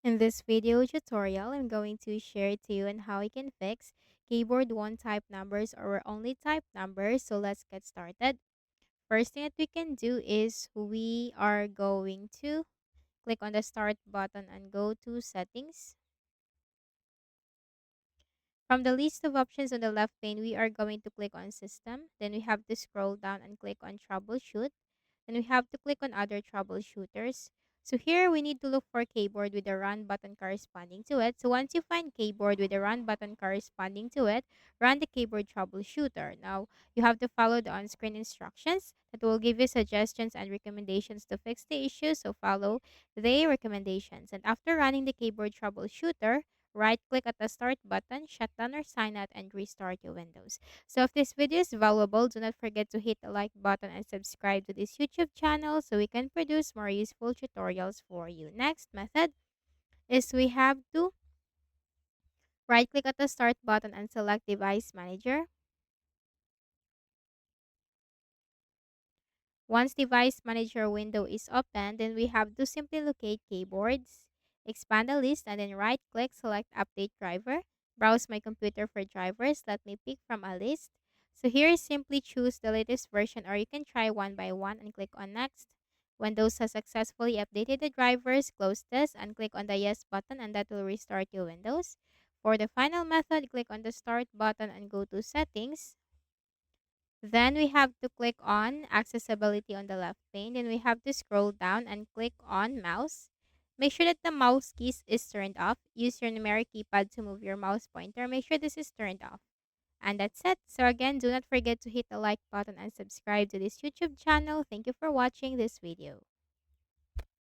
In this video tutorial, I'm going to share to you on how you can fix keyboard one type numbers or only type numbers. So let's get started. First thing that we can do is we are going to click on the start button and go to settings. From the list of options on the left pane, we are going to click on system. Then we have to scroll down and click on troubleshoot. Then we have to click on other troubleshooters. So here we need to look for keyboard with the run button corresponding to it. So once you find keyboard with the run button corresponding to it, run the keyboard troubleshooter. Now you have to follow the on-screen instructions that will give you suggestions and recommendations to fix the issue. So follow the recommendations. And after running the keyboard troubleshooter, right click at the start button, shut down or sign out, and restart your Windows. So if this video is valuable, do not forget to hit the like button and subscribe to this YouTube channel so we can produce more useful tutorials for you. Next method is we have to right click at the start button and select device manager. Once device manager window is open, then we have to simply locate keyboards, expand the list, and then right click, select update driver. Browse my computer for drivers. Let me pick from a list. So here simply choose the latest version, or you can try one by one and click on next. Windows has successfully updated the drivers, close this and click on the yes button, and that will restart your Windows. For the final method, click on the start button and go to settings. Then we have to click on accessibility on the left pane. Then we have to scroll down and click on mouse. Make sure that the mouse keys is turned off. Use your numeric keypad to move your mouse pointer. Make sure this is turned off. And that's it. So again, do not forget to hit the like button and subscribe to this YouTube channel. Thank you for watching this video.